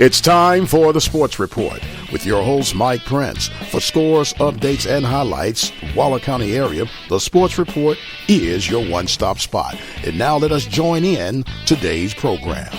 It's time for the Sports Report with your host, Mike Prince. For scores, updates, and highlights, Waller County area, the Sports Report is your one-stop spot. And now let us join in today's program.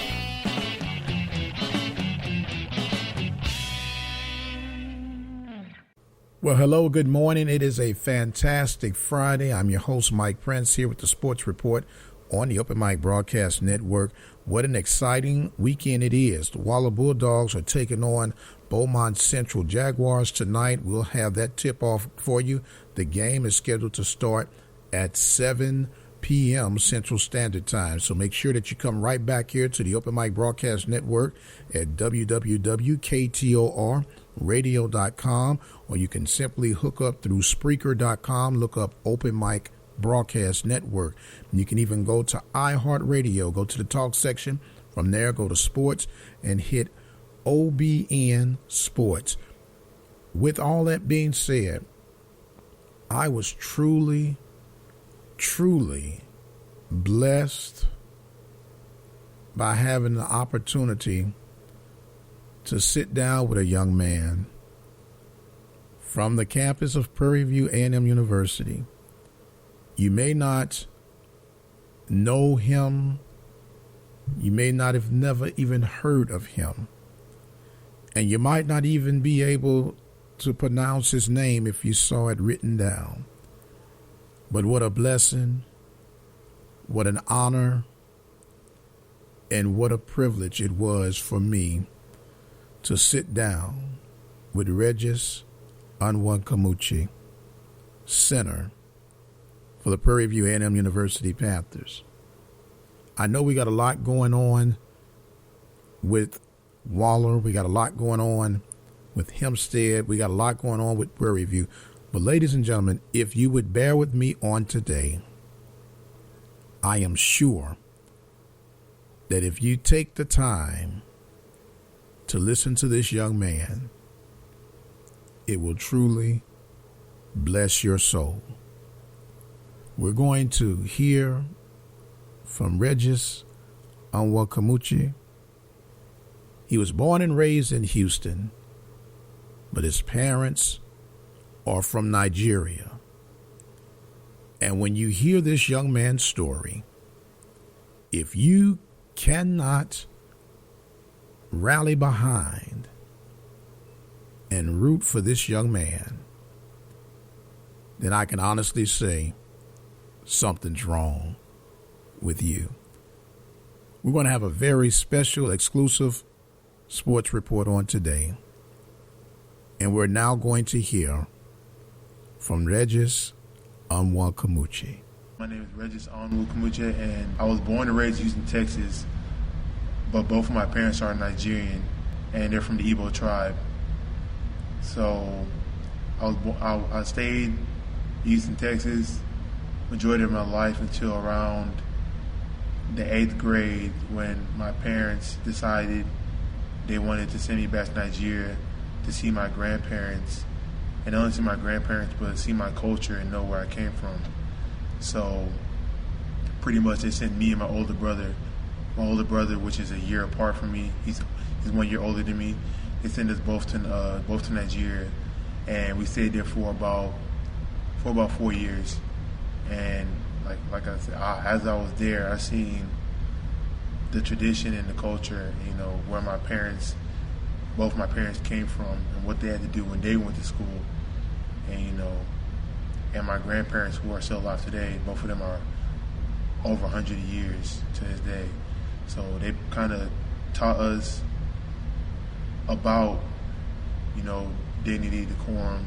Well, hello, good morning. It is a fantastic Friday. I'm your host, Mike Prince, here with the Sports Report on the Open Mic Broadcast Network. What an exciting weekend it is. The Waller Bulldogs are taking on Beaumont Central Jaguars tonight. We'll have that tip-off for you. The game is scheduled to start at 7 p.m. Central Standard Time. So make sure that you come right back here to the Open Mic Broadcast Network at www.ktorradio.com, or you can simply hook up through Spreaker.com, look up Open Mic Broadcast Network. You can even go to iHeartRadio, go to the talk section. From there, go to sports and hit OBN Sports. With all that being said, I was truly blessed by having the opportunity to sit down with a young man from the campus of Prairie A&M University. You may not know him. You may not have never even heard of him. And you might not even be able to pronounce his name if you saw it written down. But what a blessing, what an honor, and what a privilege it was for me to sit down with Reggis Onwukamuche Center for the Prairie View A&M University Panthers. I know we got a lot going on with Waller. We got a lot going on with Hempstead. We got a lot going on with Prairie View. But ladies and gentlemen, if you would bear with me on today, I am sure that if you take the time to listen to this young man, it will truly bless your soul. We're going to hear from Reggis Onwukamuche. He was born and raised in Houston, but his parents are from Nigeria. And when you hear this young man's story, if you cannot rally behind and root for this young man, then I can honestly say something's wrong with you. We're going to have a very special, exclusive sports report on today. And we're now going to hear from Reggis Onwukamuche. My name is Reggis Onwukamuche, and I was born and raised in Houston, Texas, but both of my parents are Nigerian, and they're from the Igbo tribe. So I stayed in Houston, Texas, majority of my life until around the 8th grade, when my parents decided they wanted to send me back to Nigeria to see my grandparents, and not only see my grandparents, but see my culture and know where I came from. So pretty much they sent me and my older brother, which is a year apart from me. He's 1 year older than me. They sent us both to Nigeria, and we stayed there for about 4 years. And like I said, as I was there, I seen the tradition and the culture, where both my parents came from and what they had to do when they went to school. And my grandparents, who are still alive today, both of them are over 100 years to this day. So they kind of taught us about, dignity, decorum,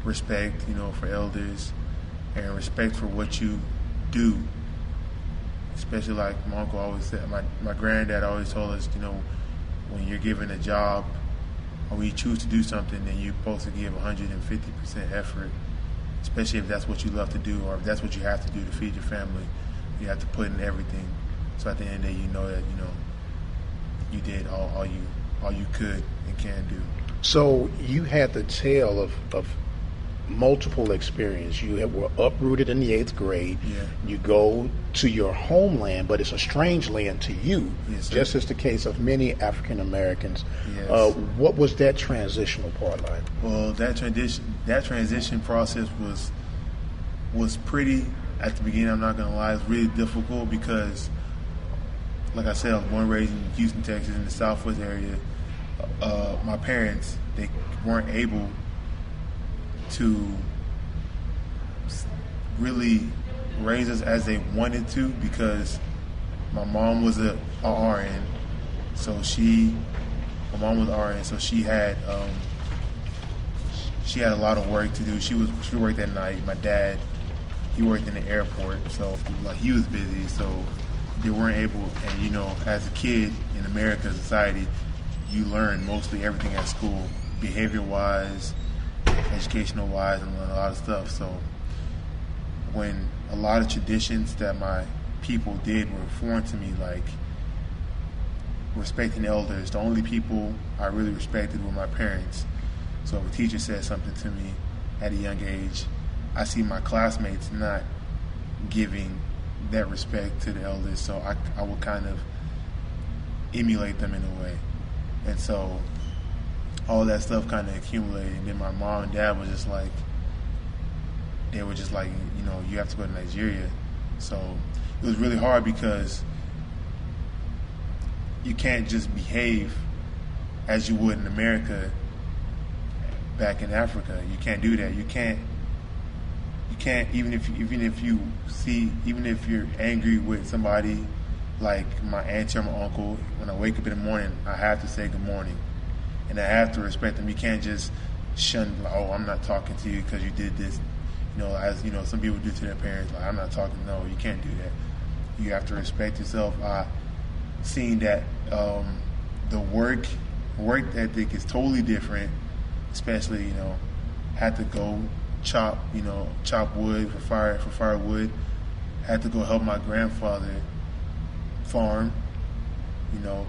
respect, for elders, and respect for what you do. Especially like my uncle always said, my granddad always told us, when you're given a job or when you choose to do something, then you're supposed to give 150% effort, especially if that's what you love to do or if that's what you have to do to feed your family. You have to put in everything. So at the end of the day, you know that, you did all you could and can do. So you had the tale of multiple experience. You were uprooted in the 8th grade. Yeah. You go to your homeland, but it's a strange land to you, yes, just as the case of many African Americans. Yes. What was that transitional part like? Well, that transition process was pretty, at the beginning, I'm not going to lie, it was really difficult because, like I said, I was born and raised in Houston, Texas, in the Southwest area. My parents, they weren't able to really raise us as they wanted to because my mom was a RN, so my mom was RN, so she had a lot of work to do. She worked at night. My dad, he worked in the airport, so like he was busy, so they weren't able. And you know, as a kid in American society, you learn mostly everything at school, behavior-wise, educational-wise, and a lot of stuff. So when a lot of traditions that my people did were foreign to me, like respecting elders, the only people I really respected were my parents. So if a teacher said something to me at a young age, I see my classmates not giving that respect to the elders, so I will kind of emulate them in a way. And so all that stuff kind of accumulated, and then my mom and dad was just like, they were just like, you know, you have to go to Nigeria. So it was really hard because you can't just behave as you would in America back in Africa. You can't do that. You can't even if you're angry with somebody like my auntie or my uncle, when I wake up in the morning, I have to say good morning. And I have to respect them. You can't just shun, like, oh, I'm not talking to you because you did this. You know, as you know, some people do to their parents, like, I'm not talking. No, you can't do that. You have to respect yourself. Seeing that the work ethic is totally different, especially, you know, had to go chop wood for firewood. Had to go help my grandfather farm, you know,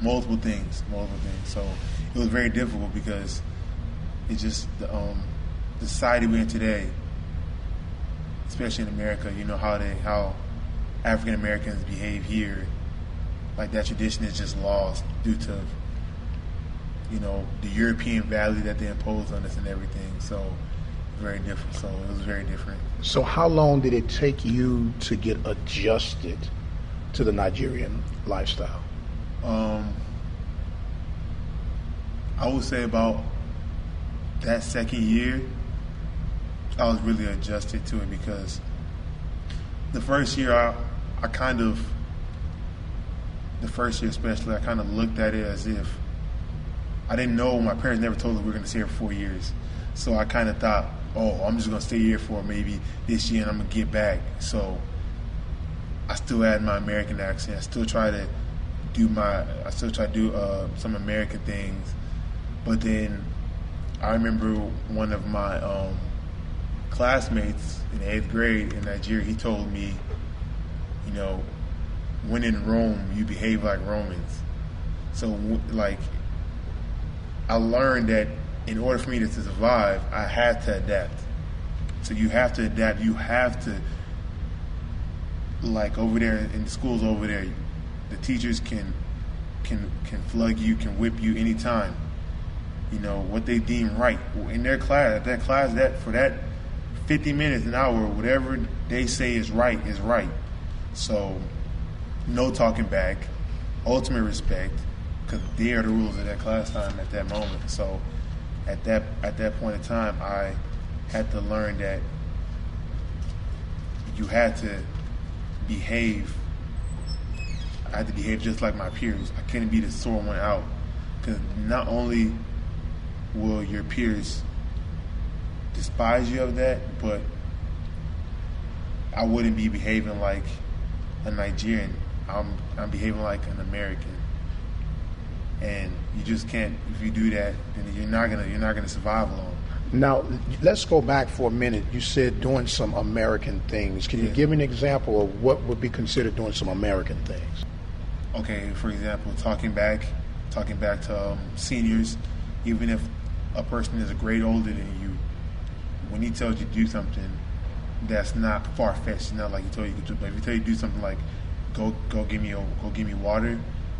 multiple things. So it was very difficult because it's just the society we're in today, especially in America. You know how African Americans behave here. Like that tradition is just lost due to, you know, the European value that they imposed on us and everything. So very different. So it was very different. So how long did it take you to get adjusted to the Nigerian lifestyle? I would say about that second year, I was really adjusted to it because the first year especially, I kind of looked at it as if I didn't know. My parents never told us we were going to stay here for 4 years. So I kind of thought, oh, I'm just going to stay here for maybe this year and I'm going to get back. So I still had my American accent. I still try to do some American things. But then I remember one of my classmates in the 8th grade in Nigeria, he told me, you know, when in Rome, you behave like Romans. So, like, I learned that in order for me to survive, I had to adapt. So you have to adapt. You have to, like, over there in the schools over there, the teachers can flug you, can whip you anytime. You know, what they deem right. In their class, for that 50 minutes, an hour, whatever they say is right is right. So, no talking back, ultimate respect, because they are the rules of that class time at that moment. So, at that point in time, I had to learn that you had to behave. I had to behave just like my peers. I couldn't be the sore one out, because not only will your peers despise you of that, but I wouldn't be behaving like a Nigerian. I'm behaving like an American, and you just can't. If you do that, then you're not gonna survive long. Now, let's go back for a minute. You said doing some American things. Can you give me an example of what would be considered doing some American things? Okay, for example, talking back to seniors, even if a person is a grade older than you, when he tells you to do something, that's not far fetched. It's not like he told you to do. But if he tell you to do something like go give me water,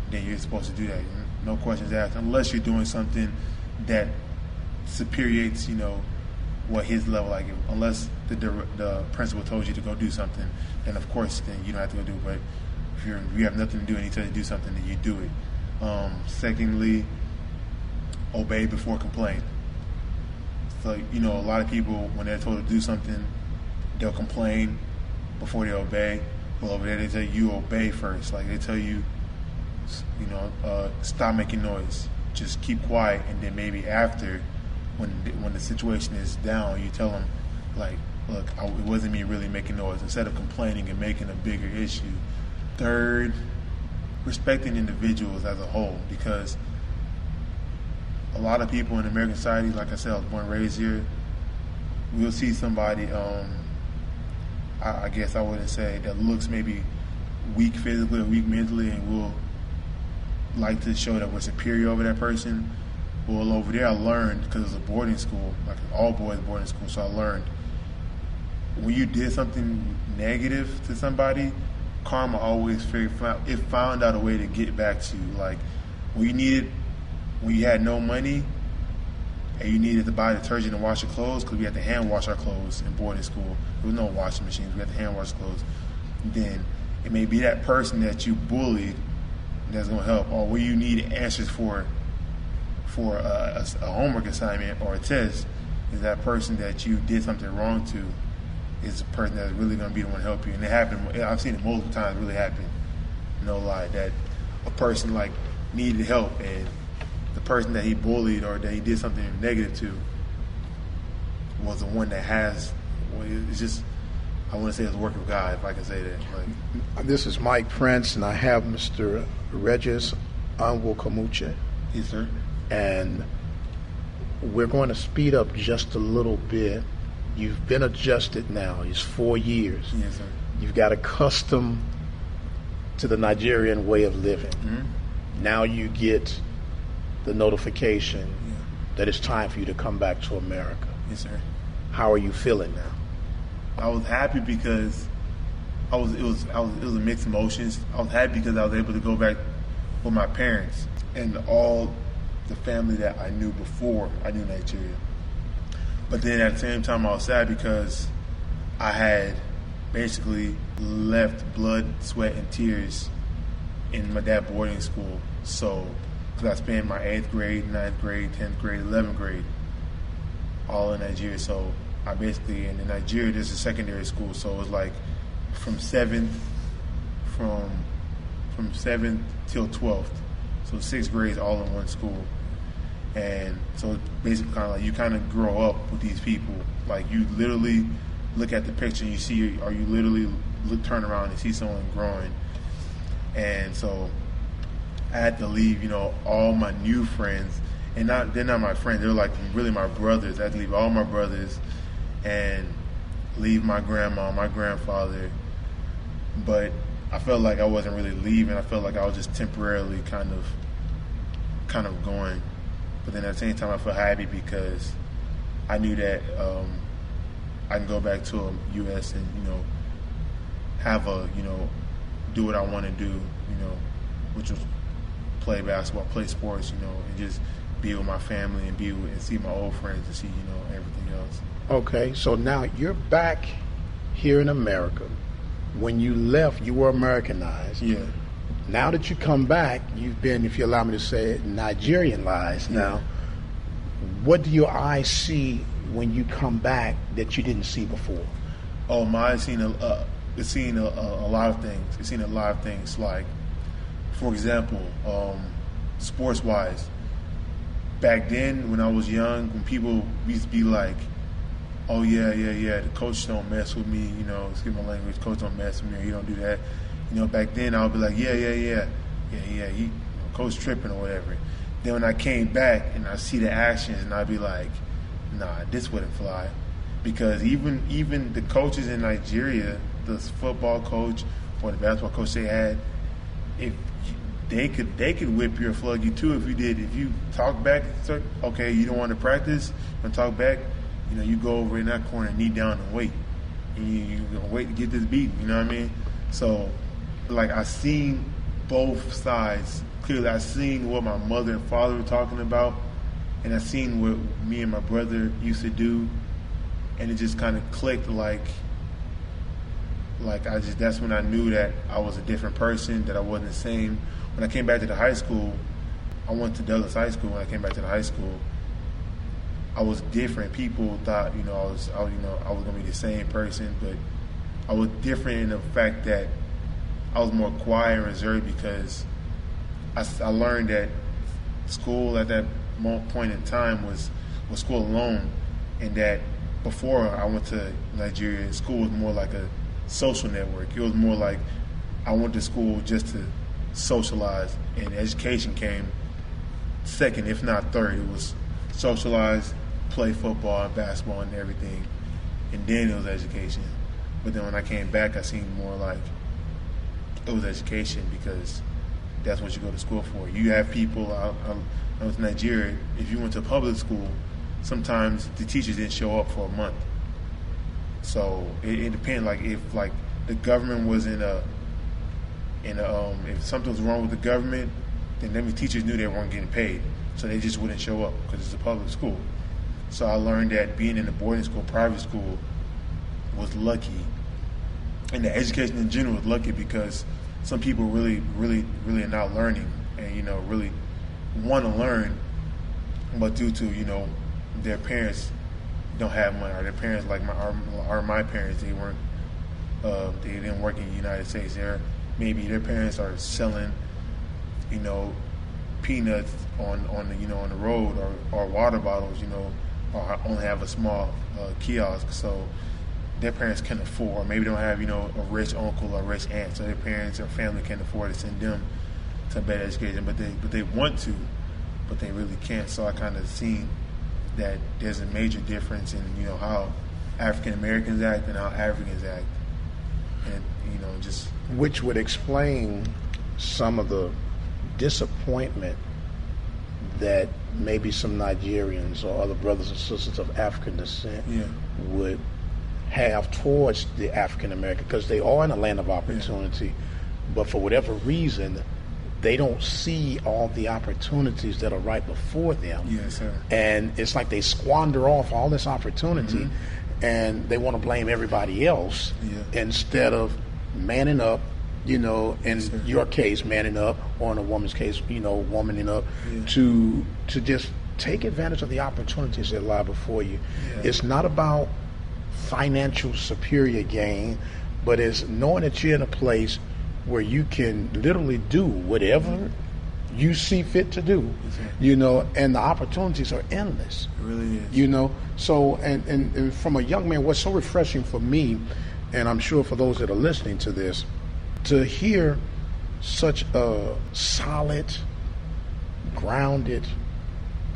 then you're supposed to do that. No questions asked, unless you're doing something that superiates, what his level like. Unless the principal told you to go do something, then of course then you don't have to go do it. But if you have nothing to do and he tells you to do something, then you do it. Secondly, obey before complain. So a lot of people, when they're told to do something, they'll complain before they obey. Well, over there they tell you obey first. Like they tell you, stop making noise, just keep quiet, and then maybe after, when the situation is down, you tell them, like, look, it wasn't me really making noise, instead of complaining and making a bigger issue. Third, respecting individuals as a whole, because a lot of people in American society, like I said, I was born and raised here, we'll see somebody, I guess I wouldn't say, that looks maybe weak physically or weak mentally, and we'll like to show that we're superior over that person. Well, over there I learned, because it was a boarding school, like an all-boys boarding school, so I learned when you did something negative to somebody, karma always found out a way to get back to you. Like when you had no money and you needed to buy detergent and wash your clothes, because we had to hand wash our clothes in boarding school. There was no washing machines. We had to hand wash clothes. Then it may be that person that you bullied that's going to help, or where you need answers for a homework assignment or a test, is that person that you did something wrong to is the person that's really going to be the one to help you. And it happened. I've seen it multiple times really happen. No lie, that a person like needed help, and the person that he bullied or that he did something negative to was the one that has. Well, it's just, I want to say it's a work of God, if I can say that. Like, this is Mike Prince, and I have Mr. Reggis Onwukamuche. Yes, sir. And we're going to speed up just a little bit. You've been adjusted now. It's 4 years. Yes, sir. You've got accustomed to the Nigerian way of living. Mm-hmm. Now you get the notification that it's time for you to come back to America. Yes, sir. How are you feeling now? I was happy because it was a mixed emotions. I was happy because I was able to go back with my parents and all the family that I knew before I knew Nigeria. But then at the same time, I was sad because I had basically left blood, sweat, and tears in that boarding school. So, because I spent my 8th grade, 9th grade, 10th grade, 11th grade, all in Nigeria. So I basically, and in Nigeria, there's a secondary school. So it was like from 7th till 12th. So 6th grades all in one school. And so it's basically kind of like you kind of grow up with these people. Like you literally look at the picture and you see, or you literally turn around and see someone growing. And so I had to leave, all my new friends, and they're not my friends. They're like really my brothers. I had to leave all my brothers and leave my grandma, my grandfather. But I felt like I wasn't really leaving. I felt like I was just temporarily kind of going. But then at the same time, I felt happy because I knew that I can go back to U.S. and, have do what I want to do, which was play basketball, play sports, and just be with my family and see my old friends and see, everything else. Okay, so now you're back here in America. When you left, you were Americanized. Yeah. Now that you come back, you've been, if you allow me to say it, Nigerianized. Yeah. Now, what do your eyes see when you come back that you didn't see before? Oh, my eyes seen it's seen a lot of things. It's seen a lot of things. Like, for example, sports-wise, back then when I was young, when people used to be like, "Oh yeah, the coach don't mess with me," excuse my language, coach don't mess with me, or he don't do that. Back then I would be like, yeah, he, coach tripping or whatever. Then when I came back and I see the actions, and I'd be like, nah, this wouldn't fly. Because even the coaches in Nigeria, the football coach or the basketball coach they had, if they could whip you or flug you too if you talk back. Okay, you don't want to practice and talk back. you go over in that corner and knee down and wait. And you're going to wait to get this beat, you know what I mean? So, like, I seen both sides clearly. I seen what my mother and father were talking about, and I seen what me and my brother used to do, and it just kind of clicked that's when I knew that I was a different person, that I wasn't the same. When I came back to the high school, I went to Douglas High School. When I came back to the high school, I was different. People thought, I was gonna be the same person, but I was different in the fact that I was more quiet and reserved because I learned that school at that point in time was school alone, and that before I went to Nigeria, school was more like a social network. It was more like I went to school just to socialize, and education came second, if not third. It was socialize, play football and basketball and everything, and then it was education. But then when I came back, I seen more like it was education, because that's what you go to school for. You have people I was in Nigeria. If you went to public school, sometimes the teachers didn't show up for a month. So it depends. Like if the government was if something was wrong with the government, then maybe teachers knew they weren't getting paid, so they just wouldn't show up because it's a public school. So I learned that being in a boarding school, private school, was lucky, and the education in general was lucky, because some people really are not learning, and really want to learn, but due to their parents don't have money, or their parents like my parents, they weren't they didn't work in the United States. Maybe their parents are selling peanuts on the road, or water bottles, or only have a small kiosk, so their parents can't afford, or maybe don't have a rich uncle or rich aunt, so their parents or family can't afford to send them to better education, but they want to, but they really can't. So I kind of seen that there's a major difference in how African Americans act and how Africans act, and just which would explain some of the disappointment that maybe some Nigerians or other brothers and sisters of African descent would have towards the African American, because they are in a land of opportunity, but for whatever reason they don't see all the opportunities that are right before them. Yes, sir. And it's like they squander off all this opportunity, and they want to blame everybody else instead of manning up, in your case, manning up, or in a woman's case, womaning up to just take advantage of the opportunities that lie before you. It's not about financial superior gain, but it's knowing that you're in a place where you can literally do whatever you see fit to do, and the opportunities are endless. It really is. So and from a young man, what's so refreshing for me, and I'm sure for those that are listening to this, to hear such a solid, grounded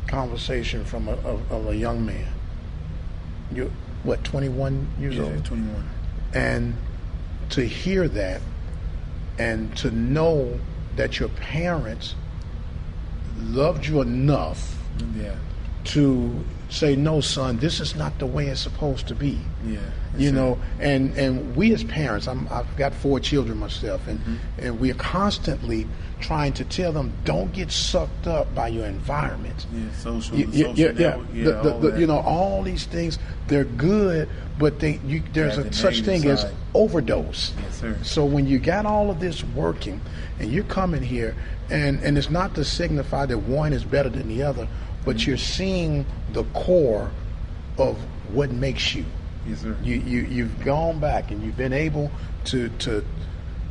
conversation from a young man. You're, 21 years old? 21. And to hear that, and to know that your parents loved you enough to say, no, son, this is not the way it's supposed to be. And we as parents, I've got 4 children myself, and we are constantly trying to tell them, don't get sucked up by your environment. All these things, they're good, but there's a such thing as overdose. Yes, sir. So when you got all of this working, and you're coming here, and it's not to signify that one is better than the other, but you're seeing the core of what makes you. Yes, sir. You've gone back and you've been able to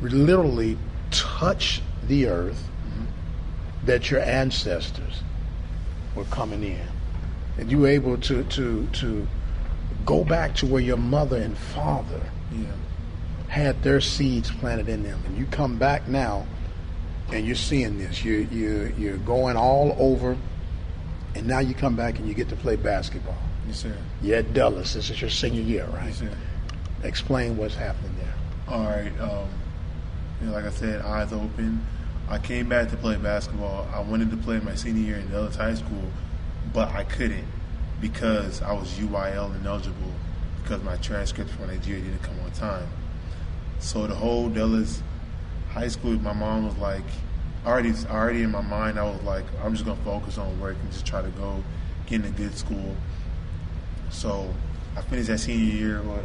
literally touch the earth that your ancestors were coming in, and you were able to go back to where your mother and father had their seeds planted in them, and you come back now and you're seeing this. You're going all over, and now you come back and you get to play basketball. Yes, sir. You're at Dulles. This is your senior year, right? Yes, sir. Explain what's happening there. All right. Like I said, eyes open. I came back to play basketball. I wanted to play my senior year in Dulles High School, but I couldn't. because I was UIL ineligible because my transcript from Nigeria didn't come on time. So the whole Dallas high school, my mom was like, already in my mind, I was like, I'm just going to focus on work and just try to go get in a good school. So I finished that senior year with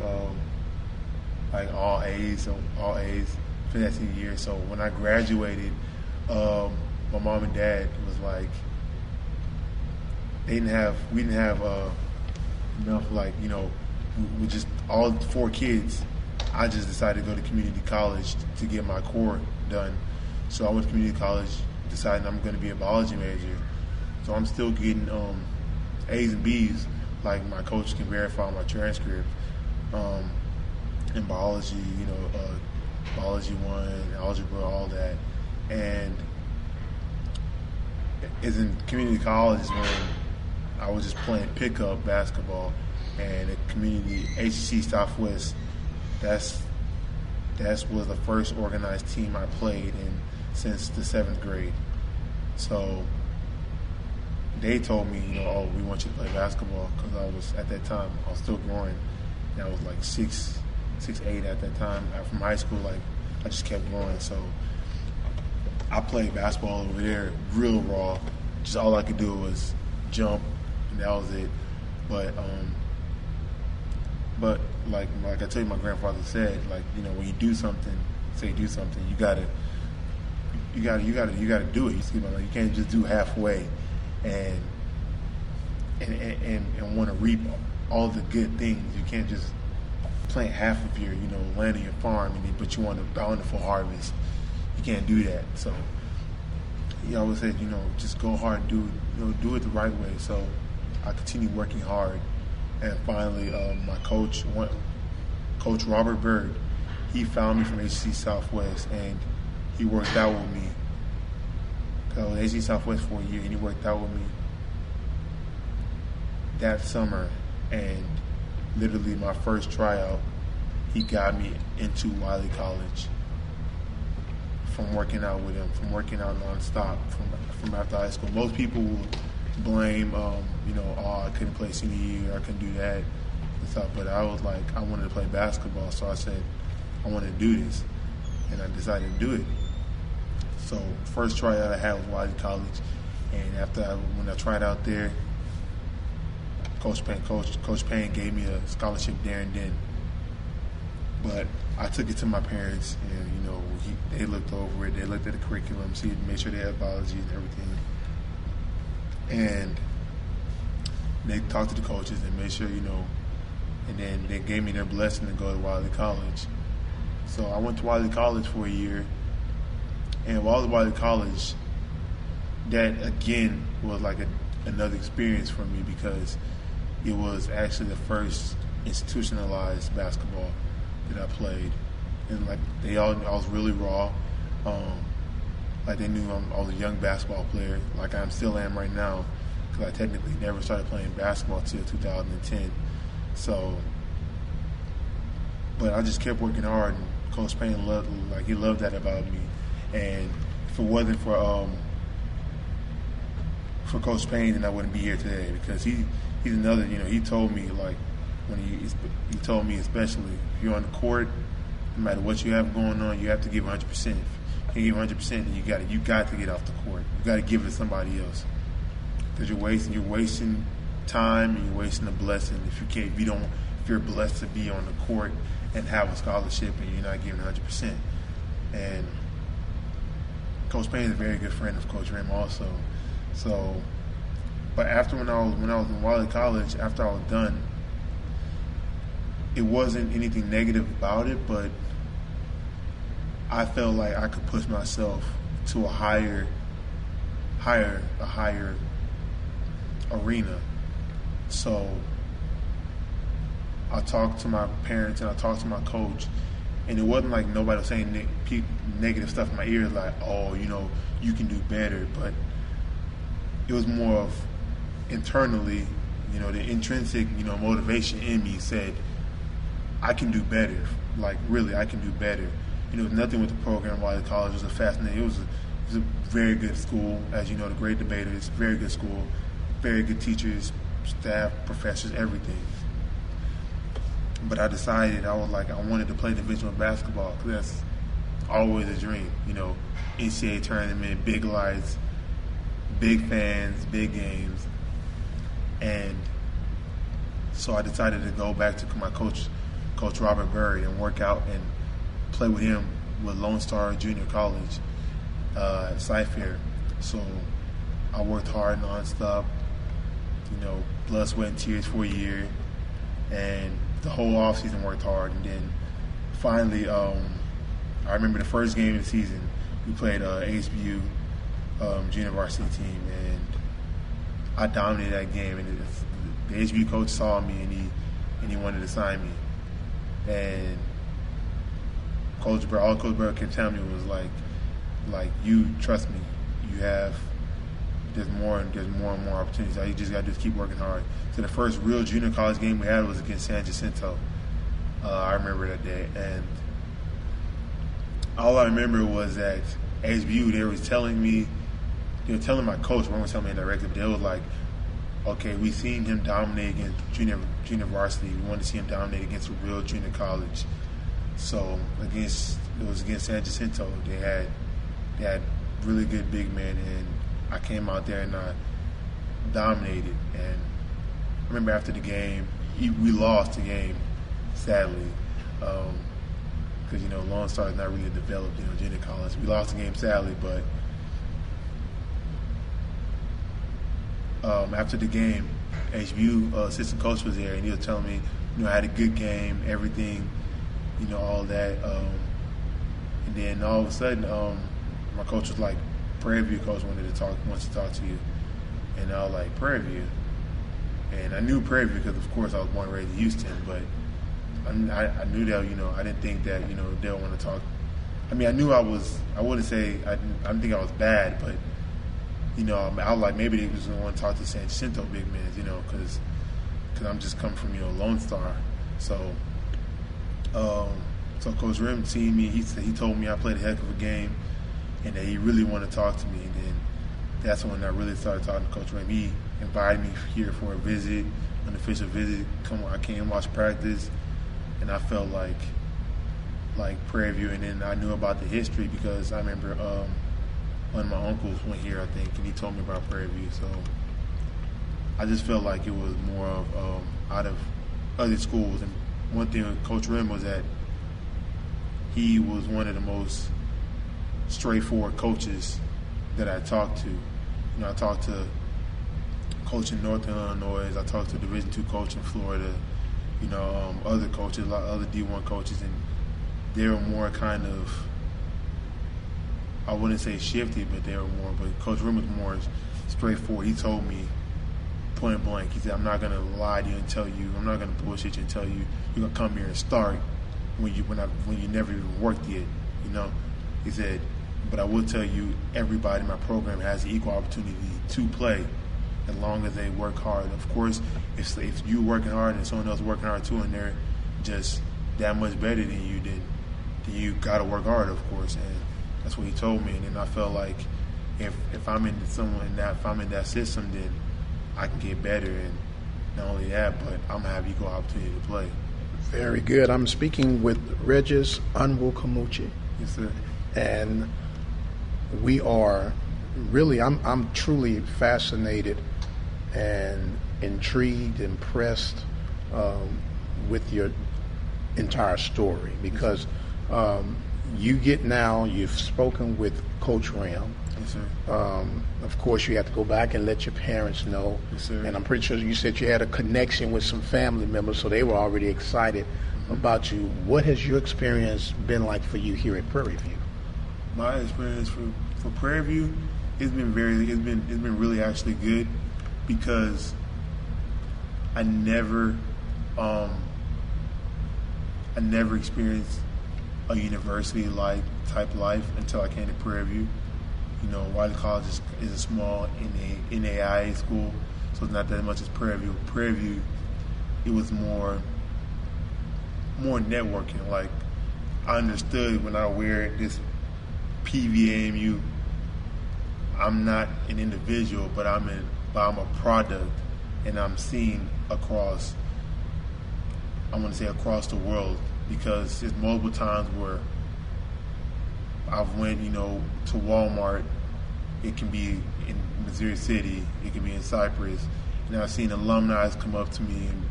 like all A's. Finished that senior year. So when I graduated, my mom and dad was like, we didn't have enough, like, you know, we just, all 4 kids, I just decided to go to community college to get my core done. So I went to community college, deciding I'm going to be a biology major. So I'm still getting A's and B's, like my coach can verify my transcript in biology, you know, biology 1, algebra, all that. And it's in community college when I was just playing pickup basketball, and at community HC Southwest, that's was the first organized team I played in since the 7th grade. So they told me, you know, oh, we want you to play basketball, because I was, at that time, I was still growing, and I was like 6'8" at that time. From high school, like, I just kept growing. So I played basketball over there real raw. Just all I could do was jump, and that was it. But like I tell you, my grandfather said, like, you know, when you do something, you gotta do it. You can't just do halfway and want to reap all the good things. You can't just plant half of your, you know, land on your farm, but you want a bountiful harvest. You can't do that. So he always said, you know, just go hard, do it the right way. So I continued working hard, and finally, my coach, Coach Robert Bird, he found me from HC Southwest, and he worked out with me. I was at HC Southwest for a year, and he worked out with me that summer. And literally, my first tryout, he got me into Wiley College from working out with him, from working out nonstop from after high school. Most people will blame, you know, oh, I couldn't play senior year, I couldn't do that and stuff. But I was like, I wanted to play basketball, so I said, I want to do this, and I decided to do it. So first tryout I had was Wiley College, and when I tried out there, Coach Payne gave me a scholarship there and then. But I took it to my parents, and, you know, they looked over it. They looked at the curriculum, made sure they had biology and everything. And they talked to the coaches and made sure, you know, and then they gave me their blessing to go to Wiley College. So I went to Wiley College for a year. And while I was at Wiley College, that, again, was like another experience for me, because it was actually the first institutionalized basketball that I played. And like I was really raw. Like they knew I was a young basketball player, like I still am right now, because I technically never started playing basketball until 2010. So, but I just kept working hard, and Coach Payne loved that about me. And if it wasn't for Coach Payne, then I wouldn't be here today, because he's another, you know, he told me, like, when he told me, especially if you're on the court, no matter what you have going on, you have to give 100%. If you give 100%, then you got to get off the court. You got to give it to somebody else, because you're wasting time, and you're wasting a blessing if you're blessed to be on the court and have a scholarship and you're not giving 100%. And Coach Payne is a very good friend of Coach Rim also. So, but after when I was in Wiley College, after I was done, it wasn't anything negative about it, but I felt like I could push myself to a higher arena. So I talked to my parents and I talked to my coach, and it wasn't like nobody was saying negative stuff in my ear, like, oh, you know, you can do better. But it was more of internally, you know, the intrinsic, you know, motivation in me said, I can do better. Like, really, I can do better. You know, nothing with the program. While college was a fascinating, it was a very good school. As you know, the Great Debaters, very good school, very good teachers, staff, professors, everything. But I decided I wanted to play Division I basketball because that's always a dream. NCAA tournament, big lights, big fans, big games. And so I decided to go back to my coach Robert Berry, and work out and play with him with Lone Star Junior College at Cy-Fair. So I worked hard nonstop, blood, sweat, and tears for a year, and the whole offseason worked hard. And then finally, I remember the first game of the season, we played HBU junior varsity team, and I dominated that game. And the HBU coach saw me, and he wanted to sign me. And all Coach Burrow kept telling me was like, you trust me, there's more and more opportunities. You just got to keep working hard. So the first real junior college game we had was against San Jacinto. I remember that day, and all I remember was that HBU, they were telling my coach, one was telling me directly, but they was like, okay, we seen him dominate against junior varsity. We wanted to see him dominate against a real junior college. So it was against San Jacinto. They had really good big men, and I came out there and I dominated. And I remember after the game, we lost the game, sadly, because Lone Star is not really developed, junior college. We lost the game sadly, but after the game, HBU assistant coach was there, and he was telling me, I had a good game, everything, all that. And then all of a sudden, my coach was like, Prairie View coach wants to talk to you. And I was like, Prairie View? And I knew Prairie View because, of course, I was born and raised in Houston, but I knew that, I didn't think that, they'll want to talk. I mean, I wouldn't say, I didn't think I was bad, but I was like, maybe they was going to want to talk to San Jacinto big men, because I'm just coming from, Lone Star. So Coach Rim seen me. He told me I played a heck of a game, and that he really wanted to talk to me. And then that's when I really started talking to Coach Rim. He invited me here for a visit, an official visit. I came watch practice, and I felt like Prairie View. And then I knew about the history because I remember one of my uncles went here, I think, and he told me about Prairie View. So I just felt like it was more of out of other schools. And one thing with Coach Rim was that he was one of the most straightforward coaches that I talked to. I talked to coach in Northern Illinois. I talked to a Division II coach in Florida. Other coaches, a lot of other D1 coaches, and they were more kind of, I wouldn't say shifty, but Coach Rim was more straightforward. He told me point blank, he said, I'm not going to lie to you and tell you, I'm not going to bullshit you and tell you you're going to come here and start when you never even worked yet, He said, but I will tell you, everybody in my program has an equal opportunity to play as long as they work hard. Of course, if you working hard and someone else working hard too, and they're just that much better than you, then you got to work hard, of course. And that's what he told me. And then I felt like if I'm in that system, then I can get better. And not only that, but I'm gonna have equal opportunity to play. Very good. I'm speaking with Reggis Onwukamuche. Yes, sir. And we are really, I'm truly fascinated and intrigued, impressed with your entire story because you've spoken with Coach Ram. Yes, sir. Of course, you have to go back and let your parents know. Yes, sir. And I'm pretty sure you said you had a connection with some family members, so they were already excited about you. What has your experience been like for you here at Prairie View? My experience for Prairie View, it's been really actually good because I never experienced a university-like type life until I came to Prairie View. Wiley College is a small NAIA school, so it's not that much as Prairie View. Prairie View, it was more networking. Like, I understood when I wear this PVAMU, I'm not an individual, but I'm a product and I'm seeing across, I want to say across the world, because there's multiple times where I've went, to Walmart. It can be in Missouri City, it can be in Cypress, and I've seen alumni come up to me and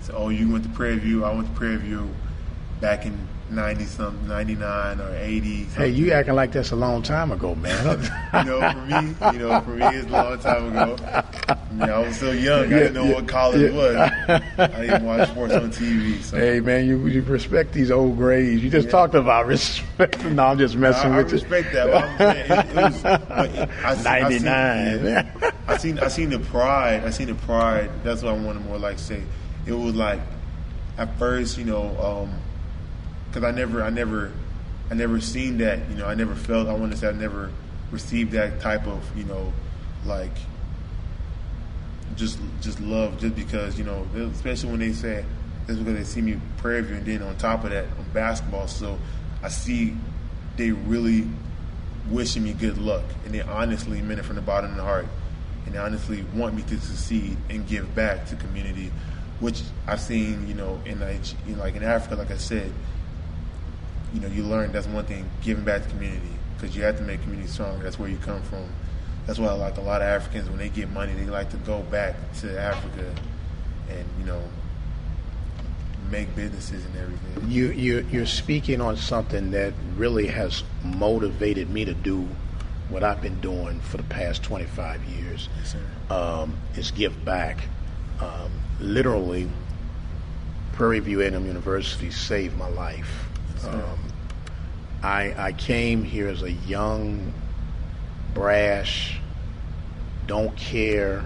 say, "Oh, you went to Prairie View? I went to Prairie View back in 90-something, 99 or 80. Hey, you acting like that's a long time ago, man. For me, it's a long time ago. I was so young, I didn't know what college was. I didn't watch sports on TV. So. Hey, man, you respect these old grays. You just talked about respect. No, I'm just messing with you. I respect that. But I'm saying, it was 99. I seen the pride. That's what I want to more like say. It was like at first, because I never seen that. I never felt. I want to say I never received that type of, like just love, just because, especially when they say that's because they see me Prairie View, and then on top of that on basketball. So I see they really wishing me good luck, and they honestly meant it from the bottom of the heart, and they honestly want me to succeed and give back to community, which I've seen, in like in Africa, like I said. You learn that's one thing, giving back to community, because you have to make community stronger. That's where you come from. That's why like a lot of Africans, when they get money, they like to go back to Africa and, make businesses and everything. You're speaking on something that really has motivated me to do what I've been doing for the past 25 years. Yes, sir. Is give back. Literally, Prairie View A&M University saved my life. I came here as a young, brash, don't care,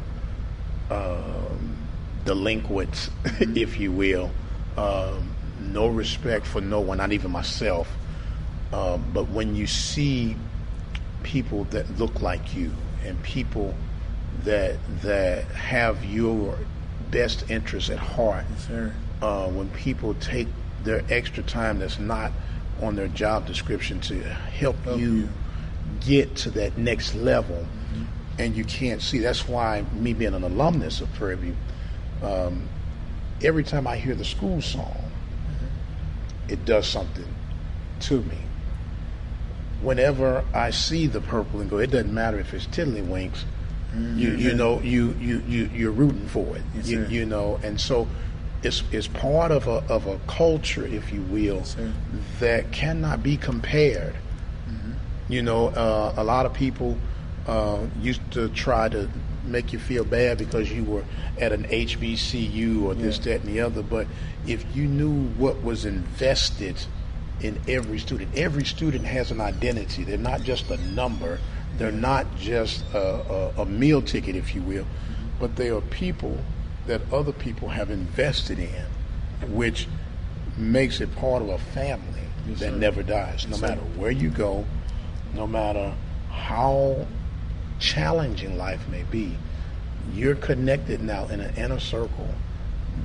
delinquent, if you will. No respect for no one, not even myself. But when you see people that look like you and people that have your best interests at heart, yes, sir. When people take their extra time that's not on their job description to help you get to that next level, mm-hmm. and you can't see. That's why me being an alumnus of Prairie View, every time I hear the school song, mm-hmm. it does something to me. Whenever I see the purple and go, it doesn't matter if it's Tiddlywinks, mm-hmm. You're rooting for it, yes, and so. It's part of a culture, if you will, yes, that cannot be compared. Mm-hmm. A lot of people used to try to make you feel bad because you were at an HBCU or this, that, and the other. But if you knew what was invested in every student has an identity. They're not just a number. They're not just a meal ticket, if you will, but they are people that other people have invested in, which makes it part of a family that never dies. No matter where you go, no matter how challenging life may be, you're connected now in an inner circle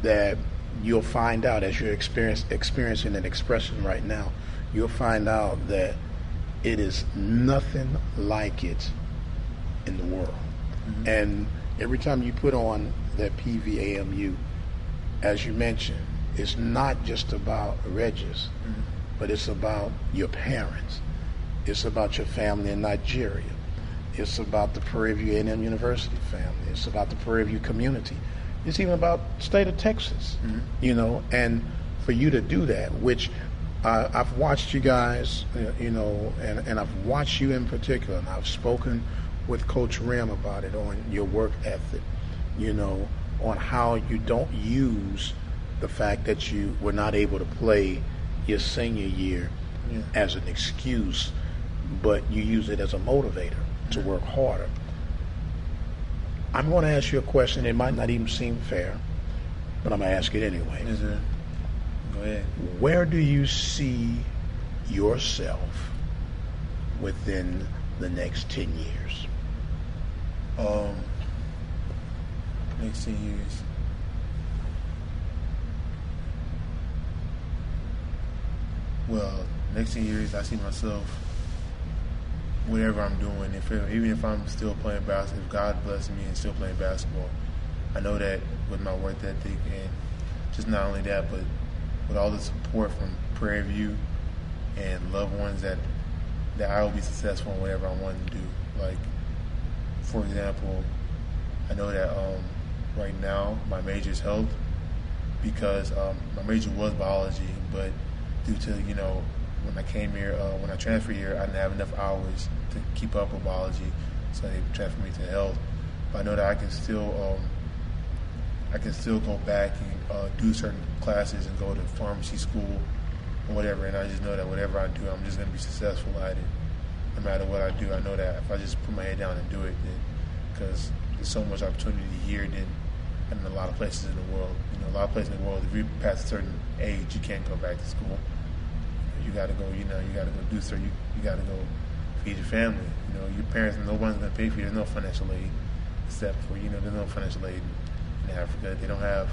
that you'll find out as you're experiencing and expressing right now. You'll find out that it is nothing like it in the world. Mm-hmm. And every time you put on that PVAMU, as you mentioned, it's not just about Reggis, mm-hmm. but it's about your parents. It's about your family in Nigeria. It's about the Prairie View A&M University family. It's about the Prairie View community. It's even about the state of Texas, mm-hmm. And for you to do that, which I've watched you guys, and I've watched you in particular, and I've spoken with Coach Rim about it on your work ethic, on how you don't use the fact that you were not able to play your senior year as an excuse, but you use it as a motivator to work harder. I'm going to ask you a question. It might not even seem fair, but I'm going to ask it anyway. Yes, sir. Go ahead. Where do you see yourself within the next 10 years? Next 10 years. Well, next 10 years, I see myself, whatever I'm doing, even if I'm still playing basketball, if God blesses me and still playing basketball, I know that with my work ethic and just not only that, but with all the support from Prairie View and loved ones that I will be successful in whatever I want to do. Like, for example, I know that right now my major is health because my major was biology, but due to, when I came here, when I transferred here, I didn't have enough hours to keep up with biology, so they transferred me to health. But I know that I can still go back and do certain classes and go to pharmacy school or whatever, and I just know that whatever I do, I'm just going to be successful at it. No matter what I do, I know that if I just put my head down and do it, because there's so much opportunity here than in a lot of places in the world. A lot of places in the world, if you pass a certain age, you can't go back to school. You got to go, you got to go do certain, you got to go feed your family. Your parents, no one's going to pay for you. There's no financial aid except for, there's no financial aid in Africa. They don't have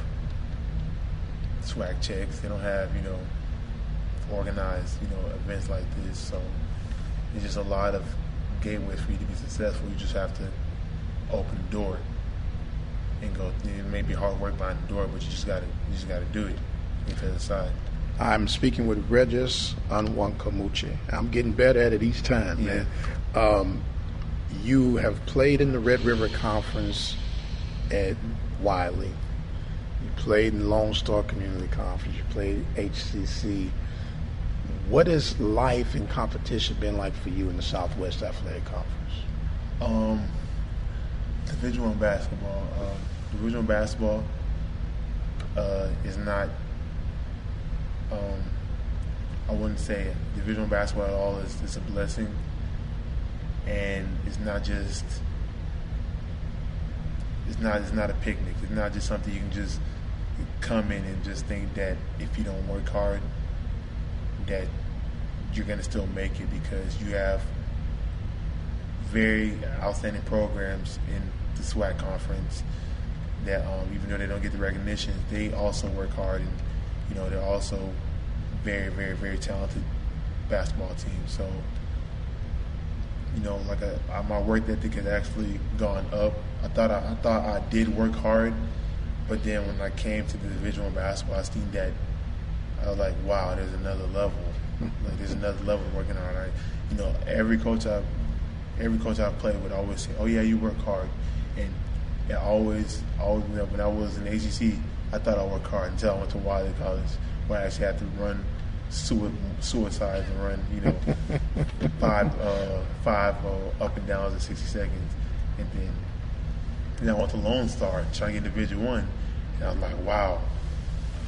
swag checks. They don't have, organized, events like this. So there's just a lot of gateways for you to be successful. You just have to open the door and go. It may be hard work behind the door, but you just got to do it. Get to the side. I'm speaking with Reggis Onwukamuche. I'm getting better at it each time, man. You have played in the Red River Conference at Wiley. You played in Lone Star Community Conference. You played HCC. What has life and competition been like for you in the Southwest Athletic Conference? Division I basketball. Division I basketball is not. I wouldn't say Division I basketball at all. It's a blessing, and it's not just. It's not a picnic. It's not just something you can just come in and just think that if you don't work hard, that you're going to still make it, because you have very outstanding programs in the SWAC conference that even though they don't get the recognition, they also work hard, and they're also very, very, very talented basketball team. So my work ethic has actually gone up. I thought I did work hard, but then when I came to the Division I basketball, I seen that I was like, wow, there's another level. There's another level of working hard. Every coach I've played with always say, "Oh yeah, you work hard," and it always when I was in the ACC, I thought I worked hard until I went to Waller College, where I actually had to run suicide and run, five up and downs in 60 seconds, and then I went to Lone Star trying to get Division I, and I was like, wow.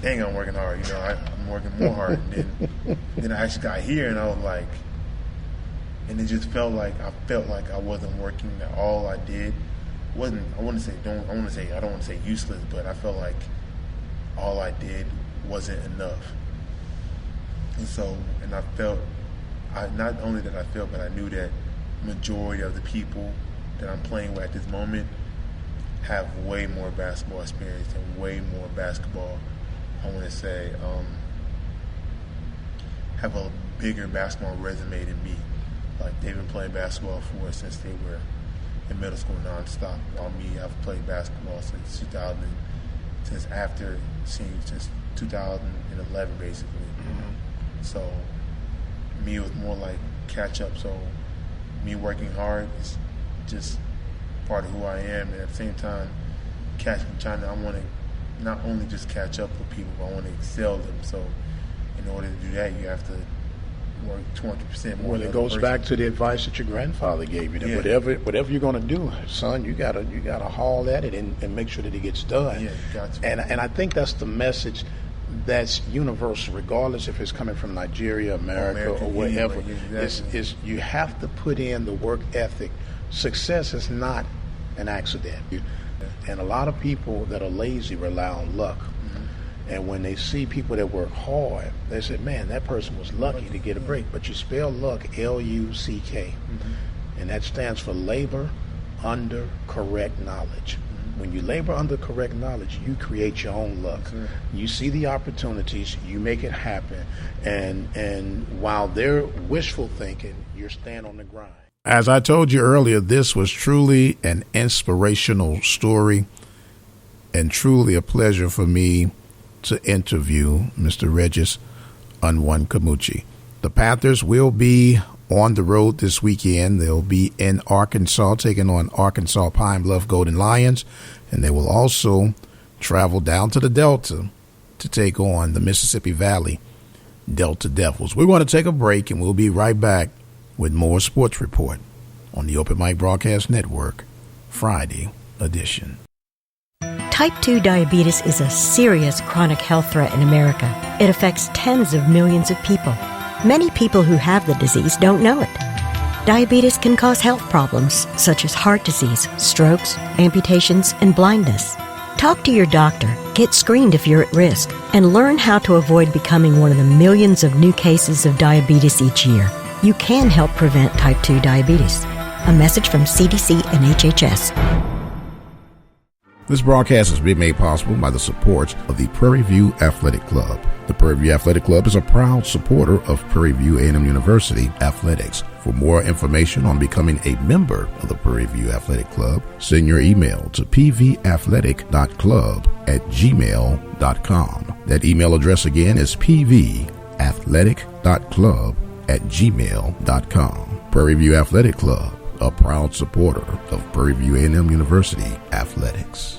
Dang, I'm working hard. I'm working more hard. And then I actually got here, and I was like, and it just felt like I wasn't working. That all I did wasn't. I don't want to say useless, but I felt like all I did wasn't enough. And I felt, not only that I felt, but I knew that majority of the people that I'm playing with at this moment have way more basketball experience and way more basketball. I want to say, have a bigger basketball resume than me. Like, they've been playing basketball for since they were in middle school nonstop. While me, I've played basketball since 2011, basically. Mm-hmm. So, me, it was more like catch up. So, me working hard is just part of who I am, and at the same time, I want to not only just catch up with people, but I want to excel them. So in order to do that, you have to work 200% more. Well, it goes back to the advice that your grandfather gave you. That whatever you're going to do, son, you gotta haul at it and make sure that it gets done. Yeah, you got to. And I think that's the message that's universal, regardless if it's coming from Nigeria, America or wherever. Is you have to put in the work ethic. Success is not an accident. And a lot of people that are lazy rely on luck. Mm-hmm. And when they see people that work hard, they say, man, that person was lucky to get a break. But you spell luck, L-U-C-K. Mm-hmm. And that stands for labor under correct knowledge. Mm-hmm. When you labor under correct knowledge, you create your own luck. Mm-hmm. You see the opportunities, you make it happen. And while they're wishful thinking, you're staying on the grind. As I told you earlier, this was truly an inspirational story. and truly a pleasure for me to interview Mr. Reggis Onwukamuche. The Panthers will be on the road this weekend. They'll be in Arkansas, taking on Arkansas Pine Bluff Golden Lions, and they will also travel down to the Delta to take on the Mississippi Valley Delta Devils. We're going to take a break, and we'll be right back with more Sports Report on the Open Mic Broadcast Network, Friday edition. Type 2 diabetes is a serious chronic health threat in America. It affects tens of millions of people. Many people who have the disease don't know it. Diabetes can cause health problems such as heart disease, strokes, amputations, and blindness. Talk to your doctor, get screened if you're at risk, and learn how to avoid becoming one of the millions of new cases of diabetes each year. You can help prevent type 2 diabetes. A message from CDC and HHS. This broadcast has been made possible by the support of the Prairie View Athletic Club. The Prairie View Athletic Club is a proud supporter of Prairie View A&M University athletics. For more information on becoming a member of the Prairie View Athletic Club, send your email to pvathletic.club@gmail.com. That email address again is pvathletic.club@gmail.com. Prairie View Athletic Club, a proud supporter of Prairie View A&M University athletics.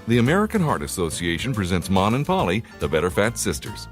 The American Heart Association presents Mon and Polly, the Better Fat Sisters.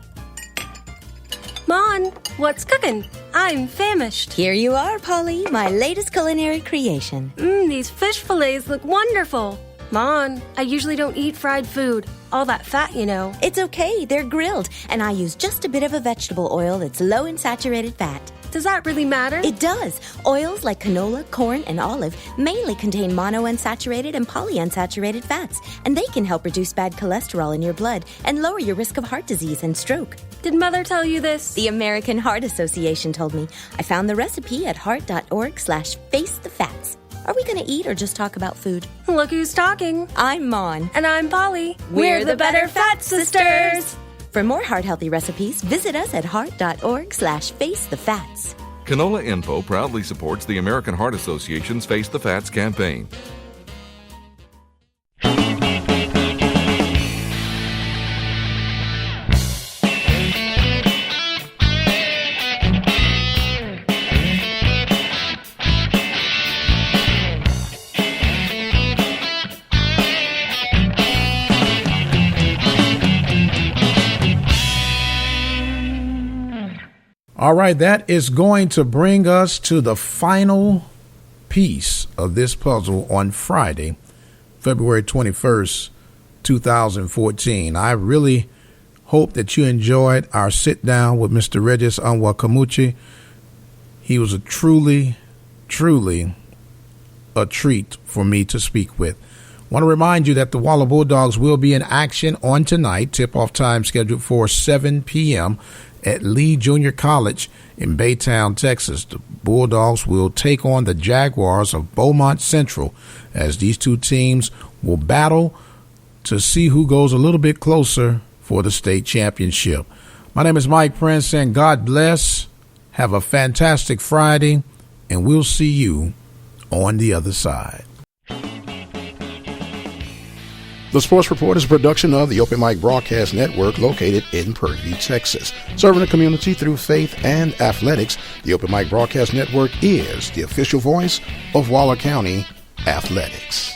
Mon, what's cooking? I'm famished. Here you are, Polly, my latest culinary creation. These fish fillets look wonderful. Mon, I usually don't eat fried food. All that fat, you know. It's okay, they're grilled, and I use just a bit of a vegetable oil that's low in saturated fat. Does that really matter? It does. Oils like canola, corn, and olive mainly contain monounsaturated and polyunsaturated fats, and they can help reduce bad cholesterol in your blood and lower your risk of heart disease and stroke. Did Mother tell you this? The American Heart Association told me. I found the recipe at heart.org/facethefats. Are we going to eat or just talk about food? Look who's talking. I'm Mon. And I'm Polly. We're the Better Fat Sisters. For more heart-healthy recipes, visit us at heart.org/facethefats. Canola Info proudly supports the American Heart Association's Face the Fats campaign. All right, that is going to bring us to the final piece of this puzzle on Friday, February 21st, 2014. I really hope that you enjoyed our sit down with Mr. Reggis Onwukamuche. He was a truly a treat for me to speak with. I want to remind you that the Waller Bulldogs will be in action on tonight. Tip-off time scheduled for 7 p.m. at Lee Junior College in Baytown, Texas. The Bulldogs will take on the Jaguars of Beaumont Central as these two teams will battle to see who goes a little bit closer for the state championship. My name is Mike Prince, and God bless. Have a fantastic Friday, and we'll see you on the other side. The Sports Report is a production of the Open Mic Broadcast Network located in Prairie, Texas. Serving the community through faith and athletics, the Open Mic Broadcast Network is the official voice of Waller County athletics.